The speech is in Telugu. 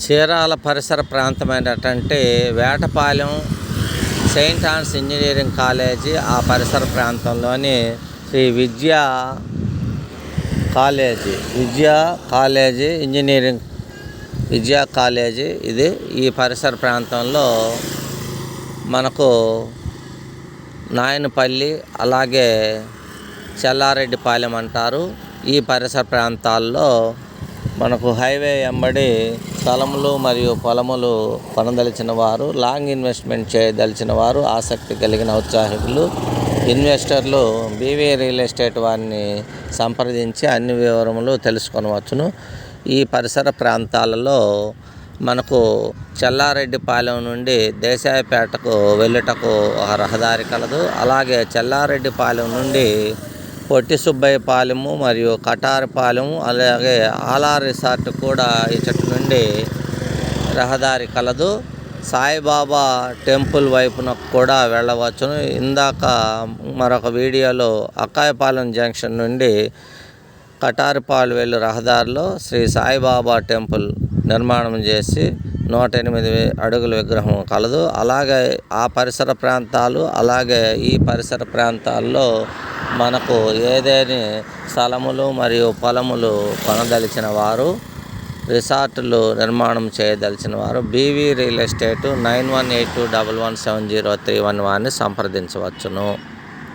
చీరాల పరిసర ప్రాంతమైనటువంటి Vetapalem Saint Ann's engineering college, ఆ పరిసర ప్రాంతంలోని శ్రీ విద్యా కాలేజీ ఇంజనీరింగ్ విద్యా కాలేజీ ఇది. ఈ పరిసర ప్రాంతంలో మనకు నాయనపల్లి, అలాగే చెల్లారెడ్డిపాలెం అంటారు. ఈ పరిసర ప్రాంతాల్లో మనకు హైవే ఎంబడి స్థలములు మరియు పొలములు కొనదలిచిన వారు, లాంగ్ ఇన్వెస్ట్మెంట్ చేయదలిచిన వారు, ఆసక్తి కలిగిన ఉత్సాహికులు, ఇన్వెస్టర్లు బీవీ రియల్ ఎస్టేట్ వారిని సంప్రదించి అన్ని వివరములు తెలుసుకొనవచ్చును. ఈ పరిసర ప్రాంతాలలో మనకు చెల్లారెడ్డిపాలెం నుండి దేశాయపేటకు వెళ్ళుటకు ఒక రహదారి కలదు. అలాగే చెల్లారెడ్డిపాలెం నుండి పొట్టి సుబ్బయ్యపాలెము మరియు కటారిపాలెము, అలాగే ఆలార్ రిసార్ట్ కూడా ఇచ్చటి నుండి రహదారి కలదు. సాయిబాబా టెంపుల్ వైపున కూడా వెళ్ళవచ్చును. ఇందాక మరొక వీడియోలో అక్కాయపాలెం జంక్షన్ నుండి కటారిపాలెం వెళ్ళు రహదారిలో శ్రీ సాయిబాబా టెంపుల్ నిర్మాణం చేసి 108 అడుగుల విగ్రహం కలదు. అలాగే ఆ పరిసర ప్రాంతాలు, అలాగే ఈ పరిసర ప్రాంతాల్లో మనకు ఏదేని స్థలములు మరియు పొలములు కొనదలిచిన వారు, రిసార్టులు నిర్మాణం చేయదలిచిన వారు బీవీ రియల్ ఎస్టేట్ 9182117031 వారిని సంప్రదించవచ్చును.